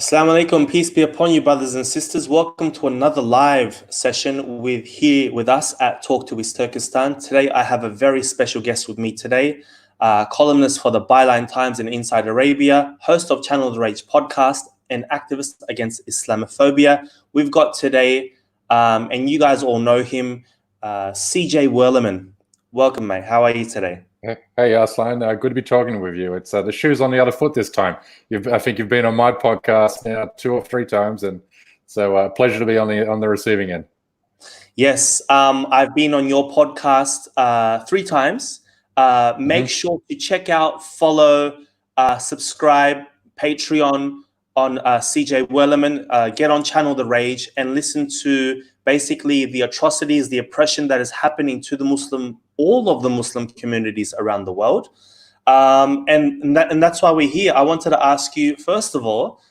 Assalamu alaikum, peace be upon you, brothers and sisters. Welcome to another live session with us at Talk to East Turkestan. Today, I have a very special guest with me today, columnist for the Byline Times in Inside Arabia, host of Channel the Rage podcast, and activist against Islamophobia. We've got today, and you guys all know him, CJ Werleman. Welcome, mate. How are you today? Hey, Aslan, good to be talking with you. It's the shoe's on the other foot this time. I think you've been on my podcast now 2 or 3 times, and so pleasure to be on the receiving end. Yes, I've been on your podcast 3 times. Make sure to check out, follow, subscribe, Patreon on CJ Werleman. Get on Channel the Rage and listen to basically the atrocities, the oppression that is happening to all of the Muslim communities around the world. And that's why we're here. I wanted to ask you, first of all,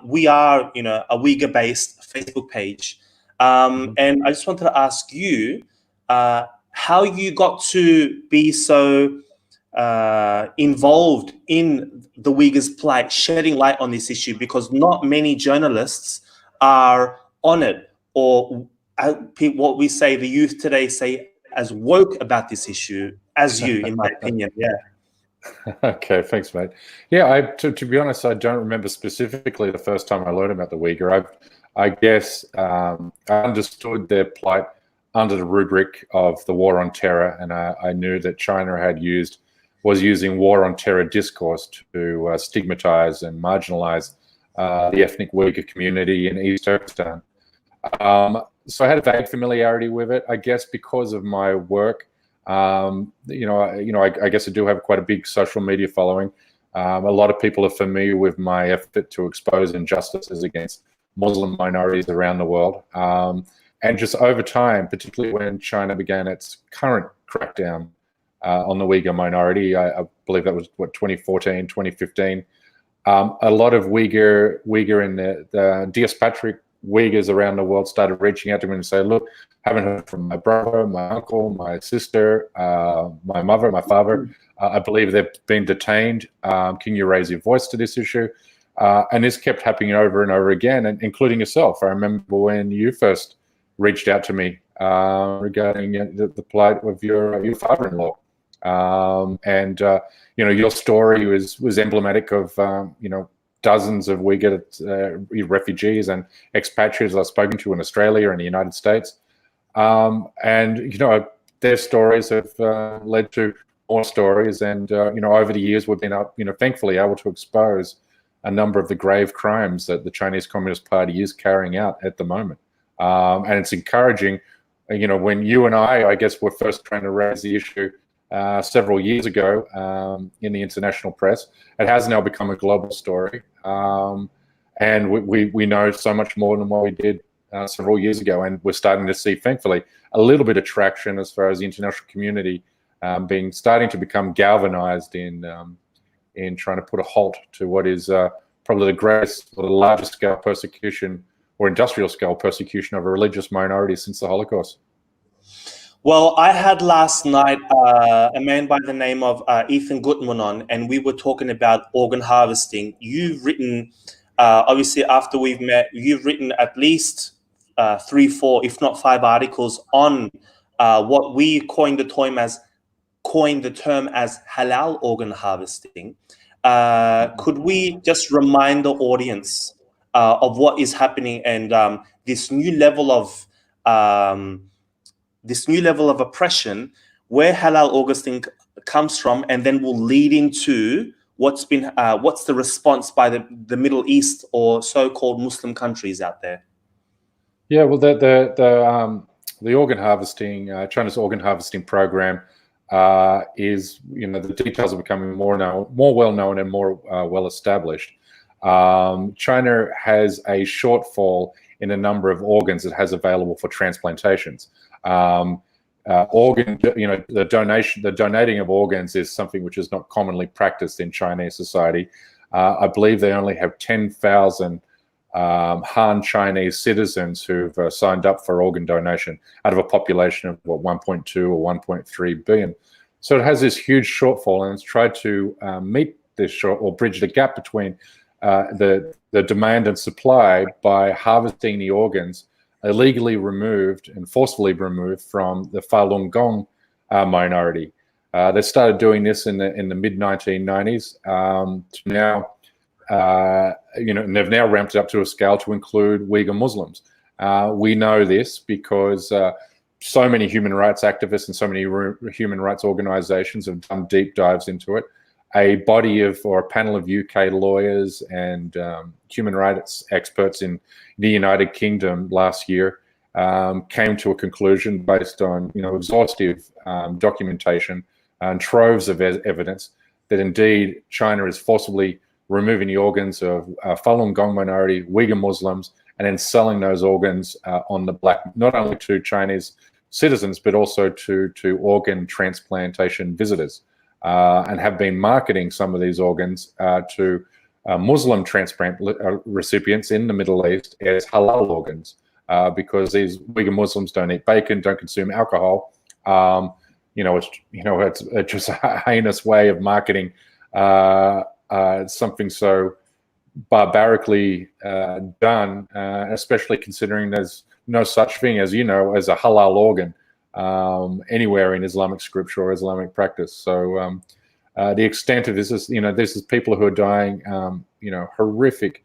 we are, a Uyghur-based Facebook page. And I just wanted to ask you how you got to be so involved in the Uyghurs' plight, shedding light on this issue, because not many journalists are on it, or what we say, the youth today say, as woke about this issue as you, in my opinion. Yeah. Okay, thanks, mate. Yeah, to be honest, I don't remember specifically the first time I learned about the Uyghur. I guess I understood their plight under the rubric of the war on terror, and I knew that China was using war on terror discourse to stigmatize and marginalize the ethnic Uyghur community in East Turkestan. So I had a vague familiarity with it, I guess, because of my work. I guess I do have quite a big social media following. A lot of people are familiar with my effort to expose injustices against Muslim minorities around the world. And just over time, particularly when China began its current crackdown on the Uyghur minority, I believe that was, 2014, 2015, a lot of Uyghur and the diasporic Uyghurs around the world started reaching out to me and say, look, haven't heard from my brother, my uncle, my sister, my mother, my father. I believe they've been detained. Can you raise your voice to this issue? And this kept happening over and over again, and including yourself. I remember when you first reached out to me regarding the plight of your father-in-law. Your story was emblematic of, dozens of Uyghur refugees and expatriates I've spoken to in Australia and the United States. Their stories have led to more stories. And, over the years, we've been, thankfully able to expose a number of the grave crimes that the Chinese Communist Party is carrying out at the moment. And it's encouraging, when you and I guess, were first trying to raise the issue several years ago in the international press. It has now become a global story. And we know so much more than what we did several years ago. And we're starting to see, thankfully, a little bit of traction as far as the international community starting to become galvanized in trying to put a halt to what is probably the greatest or the largest scale persecution or industrial scale persecution of a religious minority since the Holocaust. Well, I had last night a man by the name of Ethan Gutman on, and we were talking about organ harvesting. You've written, obviously after we've met, you've written at least 3, 4, if not 5 articles on what we coined the term as halal organ harvesting. Could we just remind the audience of what is happening and this new level of oppression, where halal organ comes from, and then will lead into what's the response by the Middle East or so-called Muslim countries out there? Yeah, well, the organ harvesting, China's organ harvesting program is, the details are becoming more well known and more well established. China has a shortfall in a number of organs it has available for transplantations. The donating of organs is something which is not commonly practiced in Chinese society. I believe they only have 10,000 Han Chinese citizens who've signed up for organ donation out of a population of 1.2 or 1.3 billion. So it has this huge shortfall, and it's tried to meet this or bridge the gap between the demand and supply by harvesting the organs illegally removed and forcefully removed from the Falun Gong minority. They started doing this in the mid 1990s. Now, and they've now ramped it up to a scale to include Uyghur Muslims. We know this because so many human rights activists and so many human rights organizations have done deep dives into it. A panel of UK lawyers and human rights experts in the United Kingdom last year came to a conclusion based on exhaustive documentation and troves of evidence that indeed China is forcibly removing the organs of Falun Gong minority, Uyghur Muslims, and then selling those organs on the black, not only to Chinese citizens, but also to organ transplantation visitors, and have been marketing some of these organs to Muslim transplant recipients in the Middle East as halal organs, because these Uyghur Muslims don't eat bacon, don't consume alcohol. It's just a heinous way of marketing something so barbarically done, especially considering there's no such thing as as a halal organ anywhere in Islamic scripture or Islamic practice. So the extent of this is, this is people who are dying, horrific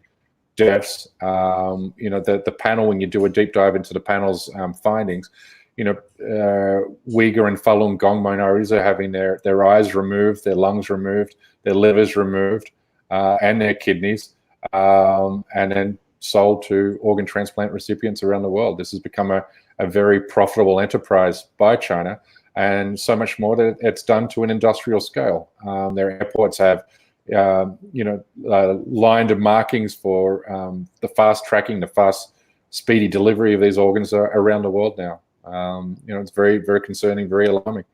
deaths. The panel, when you do a deep dive into the panel's findings, Uyghur and Falun Gong minorities are having their eyes removed, their lungs removed, their livers removed, and their kidneys, and then sold to organ transplant recipients around the world. This has become a very profitable enterprise by China, and so much more that it's done to an industrial scale. Their airports have, lined markings for the fast tracking, the fast, speedy delivery of these organs around the world now. It's very, very concerning, very alarming.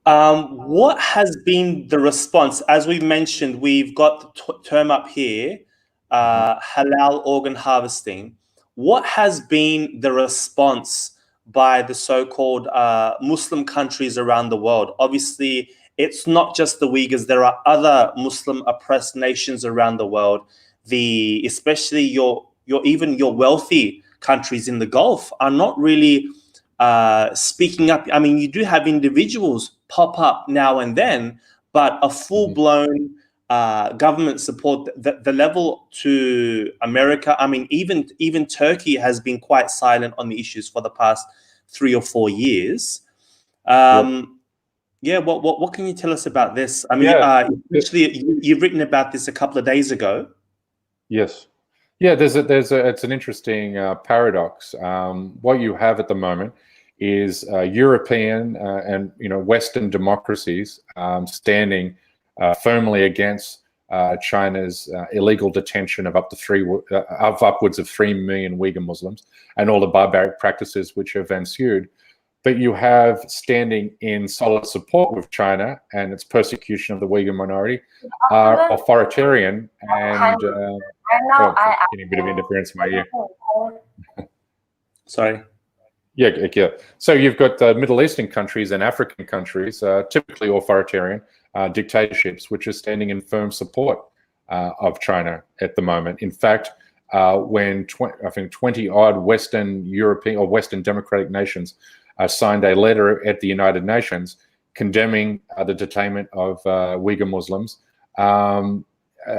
What has been the response? As we mentioned, we've got the term up here, halal organ harvesting. What has been the response by the so-called Muslim countries around the world? Obviously, it's not just the Uyghurs. There are other Muslim oppressed nations around the world. Especially your wealthy countries in the Gulf are not really speaking up. I mean, you do have individuals pop up now and then, but a full-blown government support, the level to America, I mean, even Turkey has been quite silent on the issues for the past 3 or 4 years. Yeah, what can you tell us about this? I mean, especially you've written about this a couple of days ago. Yes. Yeah, it's an interesting paradox. What you have at the moment is European and Western democracies standing firmly against China's illegal detention of upwards of 3 million Uyghur Muslims and all the barbaric practices which have ensued. But you have standing in solid support with China and its persecution of the Uyghur minority are authoritarian and getting a bit of interference in my ear. Sorry. Yeah. So you've got Middle Eastern countries and African countries, typically authoritarian dictatorships, which are standing in firm support of China at the moment. In fact, when 20 odd Western European or Western democratic nations signed a letter at the United Nations condemning the detainment of Uyghur Muslims,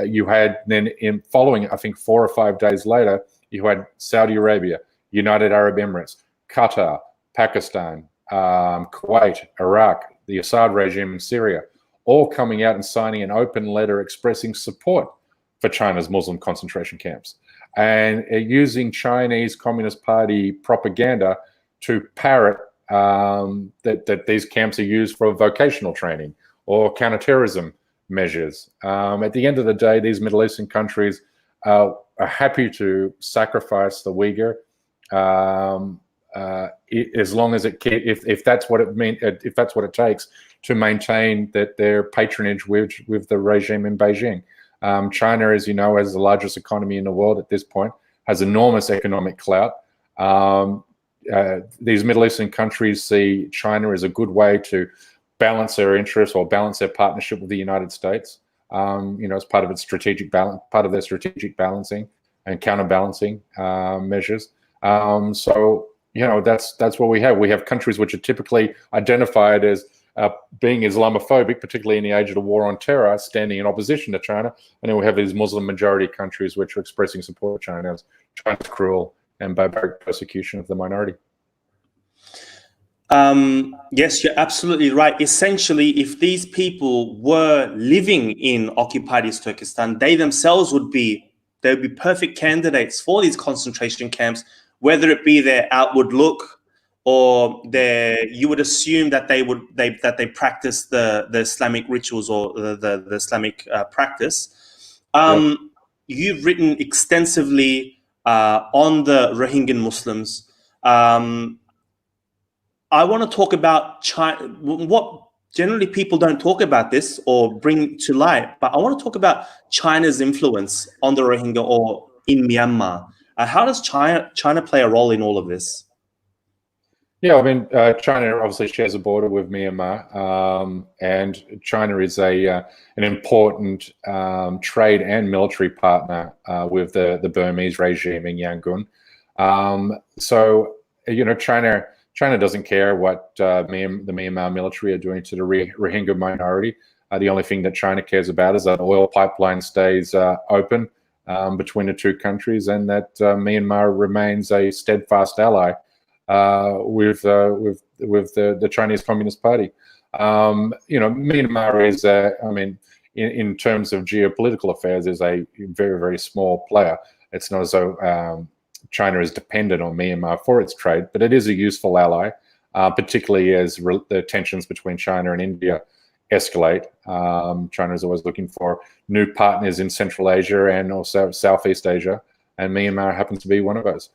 you had then following, I think 4 or 5 days later, you had Saudi Arabia, United Arab Emirates, Qatar, Pakistan, Kuwait, Iraq, the Assad regime in Syria, all coming out and signing an open letter expressing support for China's Muslim concentration camps and using Chinese Communist Party propaganda to parrot that these camps are used for vocational training or counterterrorism measures. At the end of the day, these Middle Eastern countries are happy to sacrifice the Uyghur as long as if that's what it takes to maintain their patronage with the regime in Beijing. China, as you know, has the largest economy in the world at this point, has enormous economic clout. These Middle Eastern countries see China as a good way to balance their interests or balance their partnership with the United States. as part of its strategic balance, part of their strategic balancing and counterbalancing measures. So that's what we have. We have countries which are typically identified as being Islamophobic, particularly in the age of the war on terror, standing in opposition to China. And then we have these Muslim majority countries which are expressing support for China as China's cruel and barbaric persecution of the minority. Yes, you're absolutely right. Essentially, if these people were living in occupied East Turkestan, they themselves would be perfect candidates for these concentration camps, whether it be their outward look or you would assume that they practice the Islamic rituals or the Islamic practice. Yep. You've written extensively on the Rohingya Muslims. I want to talk about China. What generally people don't talk about this or bring to light, but I want to talk about China's influence on the Rohingya or in Myanmar. How does China play a role in all of this? Yeah, I mean, China obviously shares a border with Myanmar, and China is an important trade and military partner with the Burmese regime in Yangon. So, China doesn't care what the Myanmar military are doing to the Rohingya minority. The only thing that China cares about is that oil pipeline stays open between the two countries, and that Myanmar remains a steadfast ally with the Chinese Communist Party. Myanmar is, in terms of geopolitical affairs, is a very, very small player. It's not as though China is dependent on Myanmar for its trade, but it is a useful ally, particularly as the tensions between China and India escalate. China is always looking for new partners in Central Asia and also Southeast Asia, and Myanmar happens to be one of those.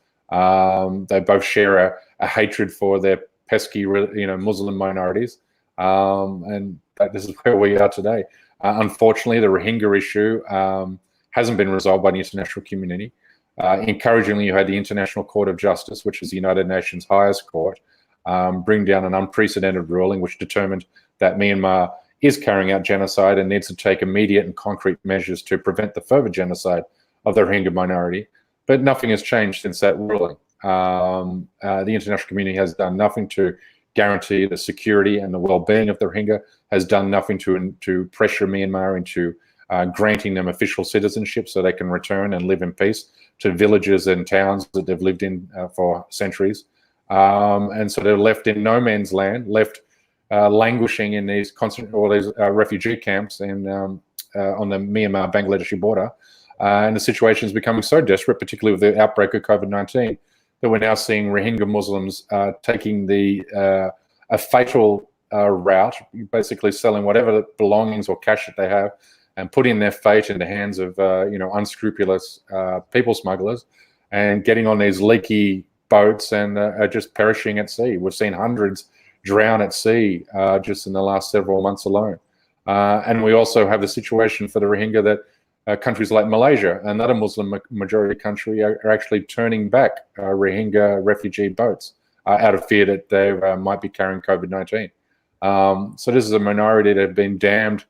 They both share a hatred for their pesky, Muslim minorities, and this is where we are today. Unfortunately, the Rohingya issue hasn't been resolved by the international community. Encouragingly, you had the International Court of Justice, which is the United Nations' highest court, bring down an unprecedented ruling which determined that Myanmar is carrying out genocide and needs to take immediate and concrete measures to prevent the further genocide of the Rohingya minority. But nothing has changed since that ruling. The international community has done nothing to guarantee the security and the well-being of the Rohingya, has done nothing to pressure Myanmar into granting them official citizenship so they can return and live in peace to villages and towns that they've lived in for centuries. And so they're left in no man's land, left languishing in these refugee camps on the Myanmar-Bangladeshi border. And the situation is becoming so desperate, particularly with the outbreak of COVID-19, that we're now seeing Rohingya Muslims taking a fatal route, basically selling whatever belongings or cash that they have and putting their fate in the hands of unscrupulous people smugglers and getting on these leaky boats and are just perishing at sea. We've seen hundreds drown at sea just in the last several months alone. And we also have the situation for the Rohingya that countries like Malaysia, another Muslim majority country, are actually turning back Rohingya refugee boats out of fear that they might be carrying COVID-19. So this is a minority that have been damned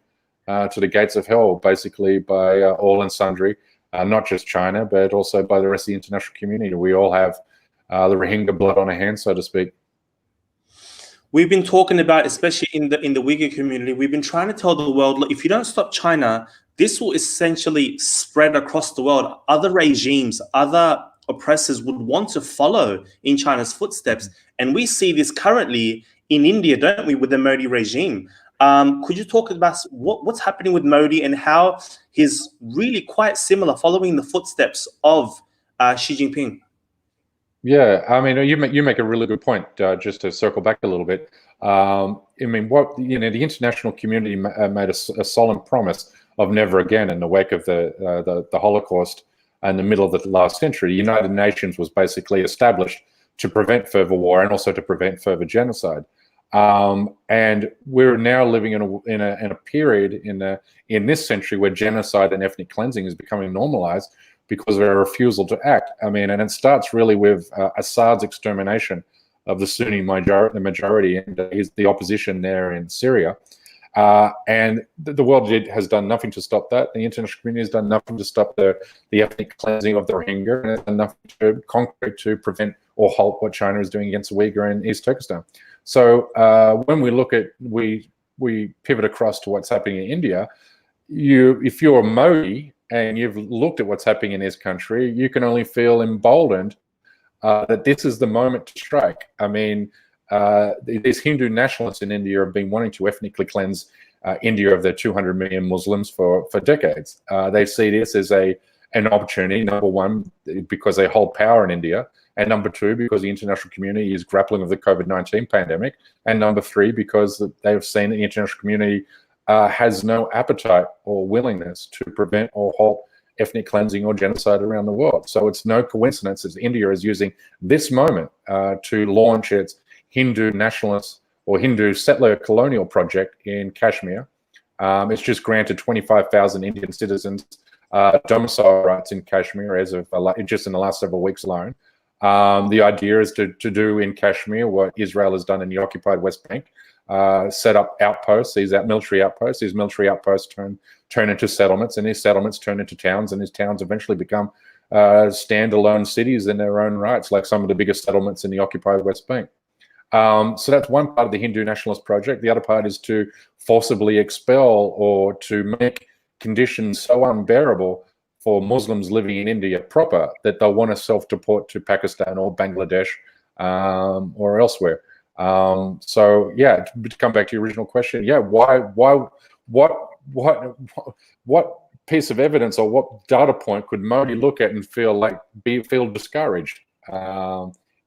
to the gates of hell, basically, by all and sundry, not just China, but also by the rest of the international community. We all have the Rohingya blood on our hands, so to speak. We've been talking about, especially in the Uyghur community, we've been trying to tell the world, look, if you don't stop China, this will essentially spread across the world. Other regimes, other oppressors would want to follow in China's footsteps. And we see this currently in India, don't we, with the Modi regime? Could you talk about what's happening with Modi and how he's really quite similar, following the footsteps of Xi Jinping? Yeah, I mean, you make a really good point. Just to circle back a little bit, I mean, the international community made a solemn promise of never again in the wake of the Holocaust in the middle of the last century. The United Nations was basically established to prevent further war and also to prevent further genocide. And we're now living in a period in this century where genocide and ethnic cleansing is becoming normalized because of our refusal to act. I mean, and it starts really with Assad's extermination of the Sunni majority and the opposition there in Syria. And the world has done nothing to stop that. The international community has done nothing to stop the ethnic cleansing of the Rohingya, and has done nothing concrete to prevent or halt what China is doing against Uyghur and East Turkestan. So when we look at, we pivot across to what's happening in India, if you're Modi and you've looked at what's happening in his country, you can only feel emboldened that this is the moment to strike. I mean, these Hindu nationalists in India have been wanting to ethnically cleanse India of their 200 million Muslims for decades. They see this as an opportunity, number one, because they hold power in India, and number two, because the international community is grappling with the COVID-19 pandemic, and number three, because they have seen the international community has no appetite or willingness to prevent or halt ethnic cleansing or genocide around the world. So it's no coincidence that India is using this moment to launch its Hindu nationalist or Hindu settler colonial project in Kashmir. It's just granted 25,000 Indian citizens domicile rights in Kashmir as of just in the last several weeks alone. The idea is to do in Kashmir what Israel has done in the occupied West Bank, set up outposts, these military outposts. These military outposts turn into settlements, and these settlements turn into towns, and these towns eventually become standalone cities in their own rights, like some of the biggest settlements in the occupied West Bank. So that's one part of the Hindu nationalist project. The other part is to forcibly expel or to make conditions so unbearable for Muslims living in India proper that they'll want to self-deport to Pakistan or Bangladesh or elsewhere. So yeah, to come back to your original question, yeah, what piece of evidence or what data point could Modi look at and feel discouraged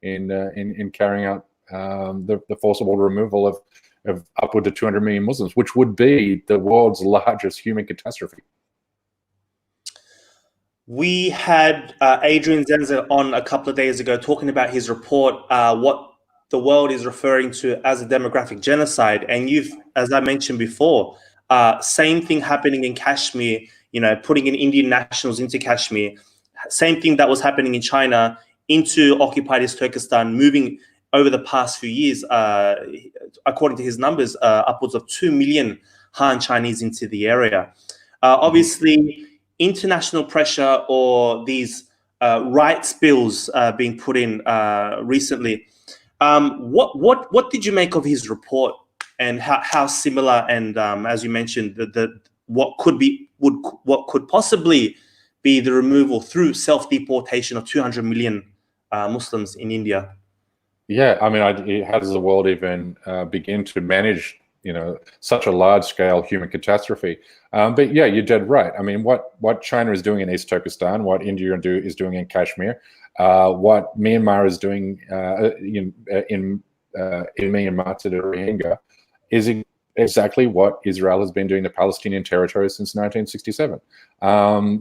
in carrying out the forcible removal of upward to 200 million Muslims, which would be the world's largest human catastrophe? We had Adrian Zenzer on a couple of days ago talking about his report, what the world is referring to as a demographic genocide. And as I mentioned before, same thing happening in Kashmir, putting in Indian nationals into Kashmir, same thing that was happening in China into occupied East Turkestan, moving over the past few years, according to his numbers, upwards of 2 million Han Chinese into the area. Obviously, international pressure or these rights bills being put in recently. What did you make of his report, and how similar, and as you mentioned, what could possibly be the removal through self-deportation of 200 million Muslims in India? Yeah, I mean, how does the world even begin to manage, such a large-scale human catastrophe? But yeah, you're dead right. I mean, what China is doing in East Turkestan, what India is doing in Kashmir, what Myanmar is doing in Myanmar to the Rohingya, is exactly what Israel has been doing to Palestinian territory since 1967.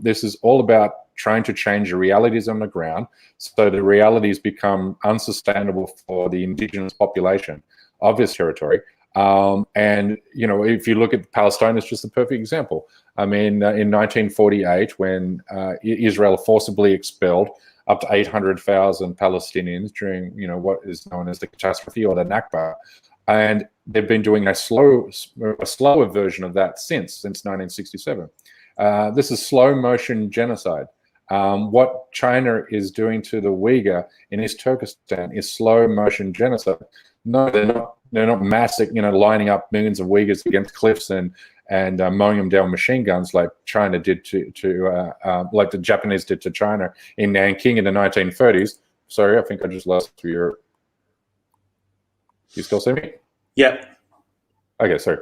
This is all about trying to change the realities on the ground, so the realities become unsustainable for the indigenous population of this territory. And if you look at Palestine, it's just a perfect example. I mean, in 1948, when Israel forcibly expelled up to 800,000 Palestinians during what is known as the catastrophe or the Nakba, and they've been doing a slower version of that since 1967. This is slow motion genocide. What China is doing to the Uyghur in East Turkestan is slow motion genocide. No, they're not massive, lining up millions of Uyghurs against cliffs and mowing them down with machine guns like China did like the Japanese did to China in Nanking in the 1930s. Sorry, I think I just lost your. You still see me? Yeah. Okay, sorry.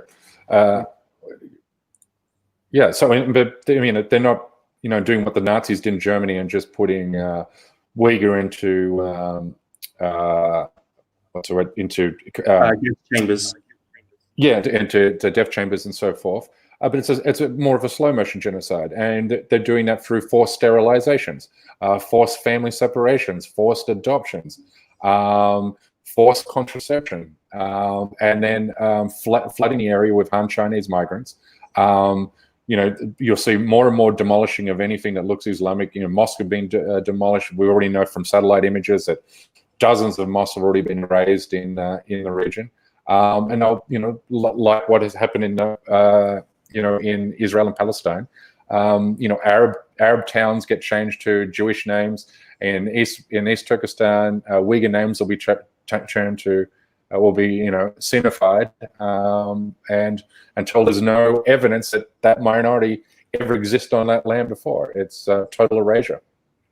Yeah. So, but I mean, they're not, doing what the Nazis did in Germany and just putting Uyghur into into chambers. Yeah, into death chambers and so forth. But it's more of a slow motion genocide, and they're doing that through forced sterilizations, forced family separations, forced adoptions, forced contraception, and then flooding the area with Han Chinese migrants. You'll see more and more demolishing of anything that looks Islamic. Mosques have been demolished. We already know from satellite images that dozens of mosques have already been razed in the region. And they'll, like what has happened in in Israel and Palestine. Arab towns get changed to Jewish names. In East Turkestan, Uyghur names will be turned to will be Sinified, and until there's no evidence that minority ever existed on that land before, it's total erasure.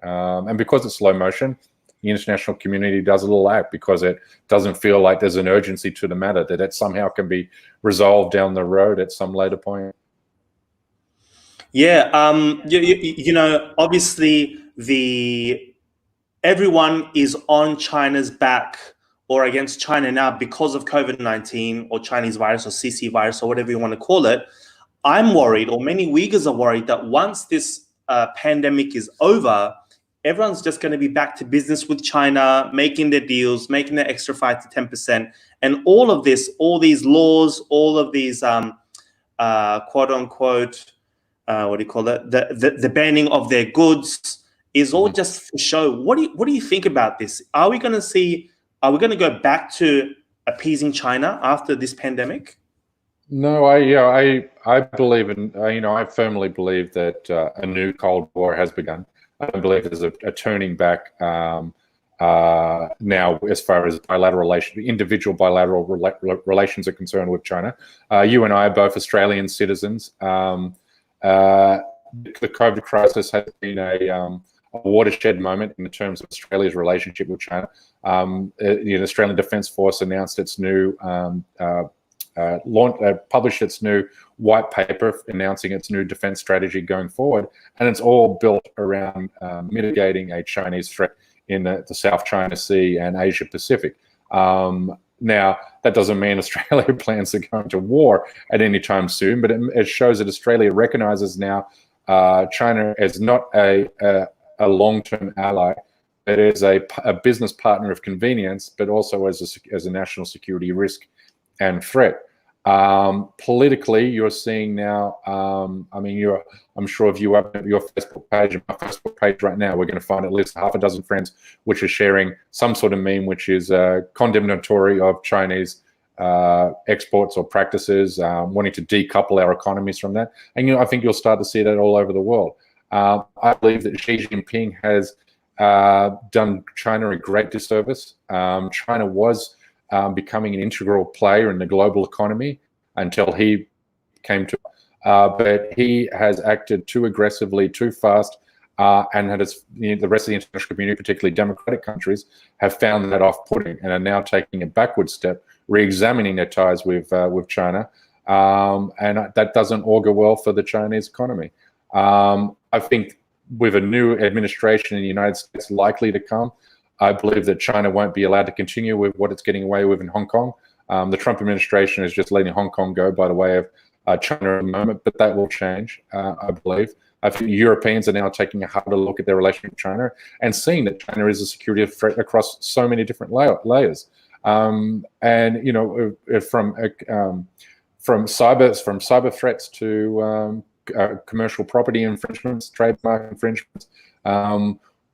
And because it's slow motion, the international community does a little act because it doesn't feel like there's an urgency to the matter, that it somehow can be resolved down the road at some later point. Yeah, obviously everyone is on China's back or against China now because of COVID-19 or Chinese virus or CC virus or whatever you want to call it. I'm worried, or many Uyghurs are worried, that once this pandemic is over, everyone's just going to be back to business with China, making their deals, making their extra 5 to 10%. And all of this, all these laws, all of these quote unquote, what do you call it? The banning of their goods is all just for show. What do you think about this? Are we going to go back to appeasing China after this pandemic? No, I believe in, I firmly believe that a new Cold War has begun. I believe there's a turning back now as far as individual bilateral relations are concerned with China. You and I are both Australian citizens. The COVID crisis has been a watershed moment in terms of Australia's relationship with China. The Australian Defence Force announced its new published its new white paper announcing its new defense strategy going forward, and it's all built around mitigating a Chinese threat in the South China Sea and Asia Pacific. Now, that doesn't mean Australia plans to go into war at any time soon, but it shows that Australia recognizes now China as not a long-term ally, but as a business partner of convenience, but also as a national security risk and threat. Politically, you're seeing now, I'm sure if you open up your Facebook page, and my Facebook page right now, we're going to find at least half a dozen friends which are sharing some sort of meme which is condemnatory of Chinese exports or practices, wanting to decouple our economies from that. And I think you'll start to see that all over the world. I believe that Xi Jinping has done China a great disservice. China was becoming an integral player in the global economy until he came to, but he has acted too aggressively, too fast, and the rest of the international community, particularly democratic countries, have found that off-putting and are now taking a backward step, re-examining their ties with China, and that doesn't augur well for the Chinese economy. I think with a new administration in the United States likely to come, I believe that China won't be allowed to continue with what it's getting away with in Hong Kong. The Trump administration is just letting Hong Kong go by the way of China at the moment, but that will change, I believe. I think Europeans are now taking a harder look at their relationship with China and seeing that China is a security threat across so many different layers. And from cyber threats to commercial property infringements, trademark infringements.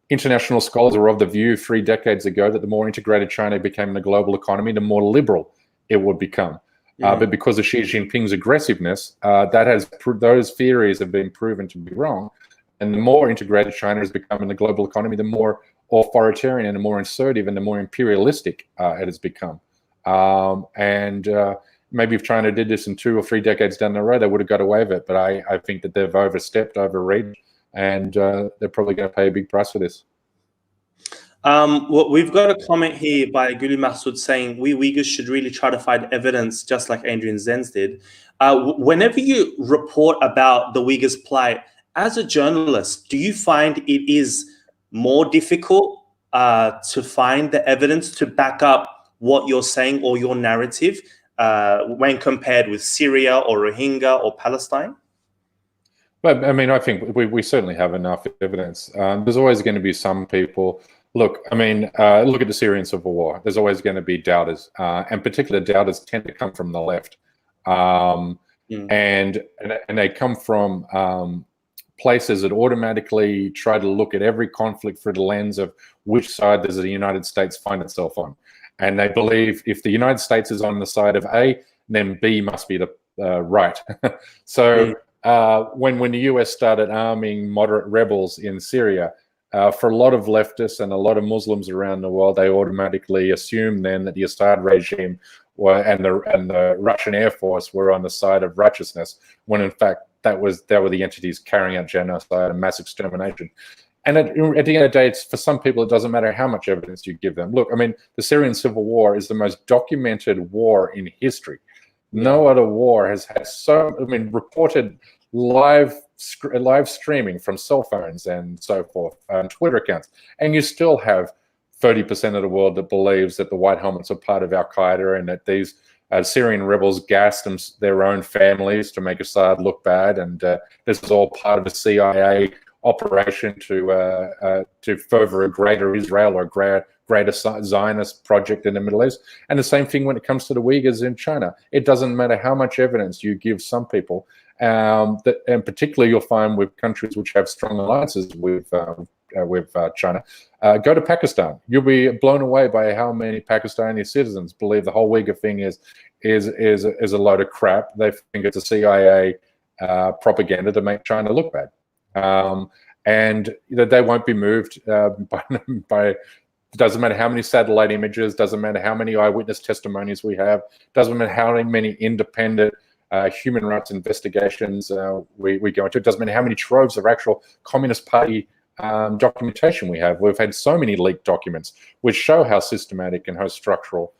International scholars were of the view 3 decades ago that the more integrated China became in the global economy, the more liberal it would become. But because of Xi Jinping's aggressiveness, those theories have been proven to be wrong. And the more integrated China has become in the global economy, the more authoritarian and the more assertive and the more imperialistic it has become. Maybe if China did this in 2 or 3 decades down the road, they would have got away with it. But I think that they've overreached, and they're probably going to pay a big price for this. Well, we've got a comment here by Guli Mahsoud saying we Uyghurs should really try to find evidence, just like Adrian Zenz did. Whenever you report about the Uyghurs' plight, as a journalist, do you find it is more difficult to find the evidence to back up what you're saying or your narrative when compared with Syria or Rohingya or Palestine? But I mean, I think we certainly have enough evidence. There's always going to be some people. Look, I mean, look at the Syrian civil war. There's always going to be doubters, and particular doubters tend to come from the left, and they come from places that automatically try to look at every conflict through the lens of which side does the United States find itself on. and they believe if the United States is on the side of A, then B must be the right. So when the US started arming moderate rebels in Syria, for a lot of leftists and a lot of Muslims around the world, they automatically assumed then that the Assad regime and the Russian Air Force were on the side of righteousness, when in fact that were the entities carrying out genocide and mass extermination. And at the end of the day, it's, for some people, it doesn't matter how much evidence you give them. Look, I mean, the Syrian civil war is the most documented war in history. No other war has had reported live streaming from cell phones and so forth, Twitter accounts, and you still have 30% of the world that believes that the White Helmets are part of Al-Qaeda and that these Syrian rebels gassed their own families to make Assad look bad, and this is all part of a CIA operation to further a greater Israel or greater Zionist project in the Middle East. And the same thing when it comes to the Uyghurs in China. It doesn't matter how much evidence you give some people, and particularly you'll find with countries which have strong alliances with China. Go to Pakistan. You'll be blown away by how many Pakistani citizens believe the whole Uyghur thing is a load of crap. They think it's a CIA propaganda to make China look bad. And that they won't be moved by doesn't matter how many satellite images, doesn't matter how many eyewitness testimonies we have, doesn't matter how many independent human rights investigations we go into, it doesn't matter how many troves of actual Communist Party documentation we have. We've had so many leaked documents which show how systematic and how structural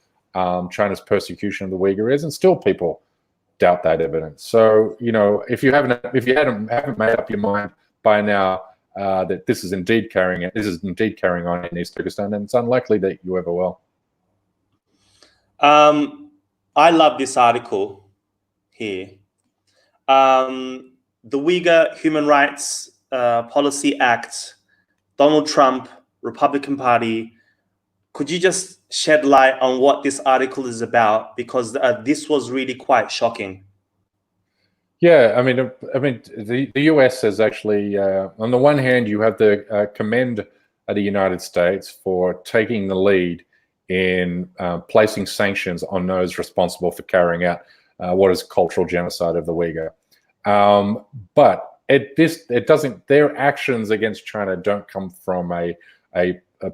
China's persecution of the Uyghur is, and still people doubt that evidence. So, if you haven't made up your mind by now that this is indeed carrying on in East Turkestan, and it's unlikely that you ever will. I love this article here. The Uyghur Human Rights Policy Act, Donald Trump, Republican Party. Could you just shed light on what this article is about? Because this was really quite shocking. Yeah, I mean, the US has actually, on the one hand, you have to commend the United States for taking the lead in placing sanctions on those responsible for carrying out what is cultural genocide of the Uyghur. But it doesn't. Their actions against China don't come from a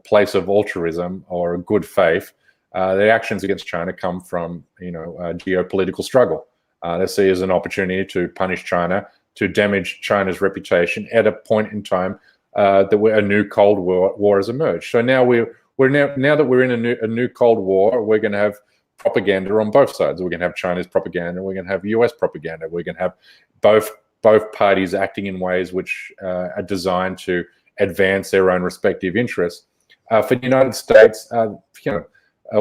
place of altruism or a good faith. Their actions against China come from geopolitical struggle. They see as an opportunity to punish China, to damage China's reputation at a point in time that a new Cold War has emerged. So now now that we're in a new Cold War, we're going to have propaganda on both sides. We're going to have China's propaganda. We're going to have US propaganda. We're going to have both parties acting in ways which are designed to advance their own respective interests. For the United States,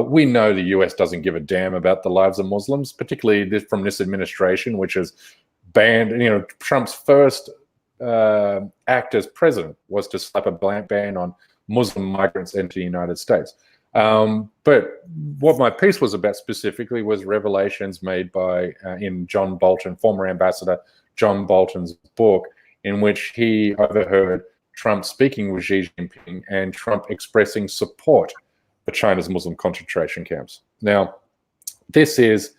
we know the US doesn't give a damn about the lives of Muslims, particularly from this administration, which has banned, Trump's first act as president was to slap a ban on Muslim migrants into the United States. But what my piece was about specifically was revelations made in John Bolton, former ambassador John Bolton's book, in which he overheard Trump speaking with Xi Jinping and Trump expressing support for China's Muslim concentration camps. Now, this is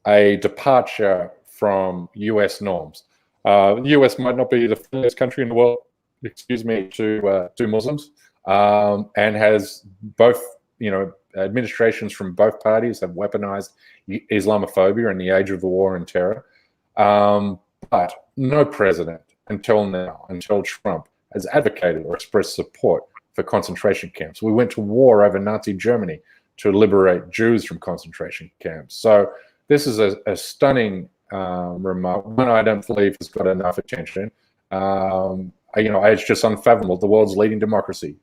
a departure from US norms. The US might not be the friendliest country in the world, to Muslims, and has both, administrations from both parties have weaponized Islamophobia in the age of the war and terror. But no president until Trump, has advocated or expressed support for concentration camps. We went to war over Nazi Germany to liberate Jews from concentration camps. So this is a stunning remark. One I don't believe has got enough attention. It's just unfathomable. The world's leading democracy,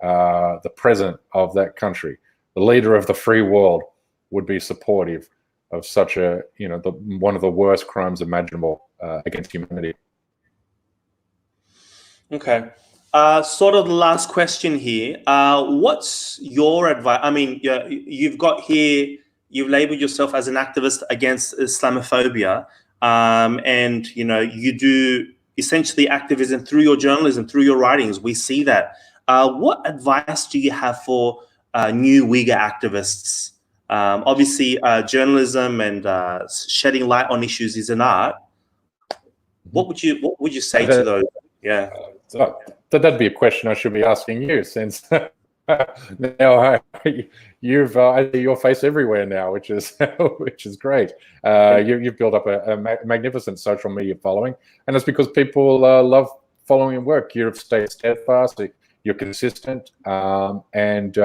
the president of that country, the leader of the free world, would be supportive of such one of the worst crimes imaginable against humanity. Okay. Sort of the last question here. What's your advice? I mean, you've got here, you've labeled yourself as an activist against Islamophobia. And, you do essentially activism through your journalism, through your writings. We see that. What advice do you have for new Uyghur activists? Obviously, journalism and shedding light on issues is an art. What would you say to those? Yeah. So that'd be a question I should be asking you, since now you've I see your face everywhere now, which is which is great. You've built up a magnificent social media following, and it's because people love following your work. You've stayed steadfast, you're consistent, and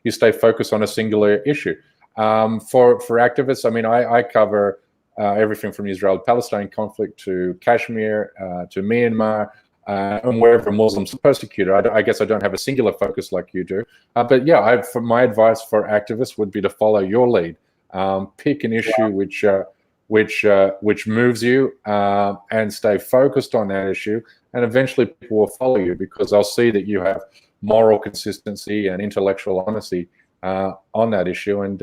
you stay focused on a singular issue. For activists, I mean, I cover everything from Israel-Palestine conflict to Kashmir to Myanmar. And wherever Muslims are persecuted, I guess I don't have a singular focus like you do. But yeah, for my advice for activists would be to follow your lead. Pick an issue which moves you, and stay focused on that issue. And eventually people will follow you, because they'll see that you have moral consistency and intellectual honesty on that issue, and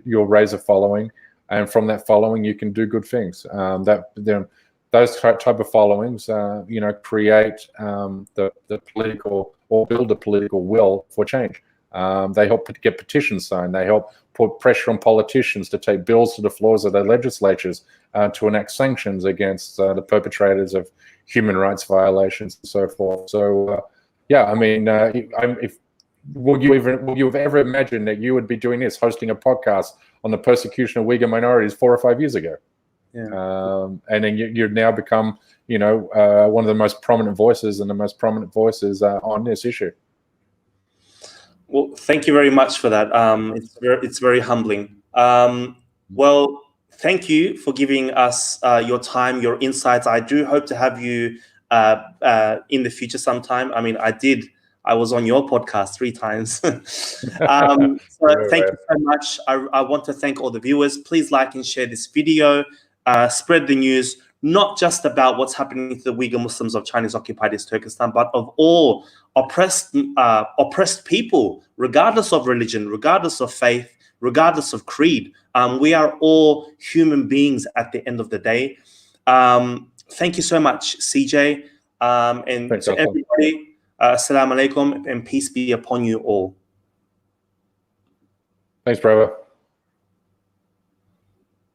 you'll raise a following. And from that following, you can do good things. Those type of followings, create the political, or build a political will for change. They help get petitions signed. They help put pressure on politicians to take bills to the floors of their legislatures to enact sanctions against the perpetrators of human rights violations and so forth. So, yeah, I mean, would you have ever imagined that you would be doing this, hosting a podcast on the persecution of Uyghur minorities 4 or 5 years ago? Yeah. And then you've now become, one of the most prominent voices on this issue. Well, thank you very much for that. It's very humbling. Well, thank you for giving us your time, your insights. I do hope to have you in the future sometime. I mean, I was on your podcast 3 times. So thank you so much. I want to thank all the viewers. Please like and share this video. Spread the news, not just about what's happening to the Uyghur Muslims of Chinese-occupied East Turkestan, but of all oppressed people, regardless of religion, regardless of faith, regardless of creed. We are all human beings at the end of the day. Thank you so much, CJ. And thanks, to everybody, assalamu alaikum, and peace be upon you all. Thanks, brother.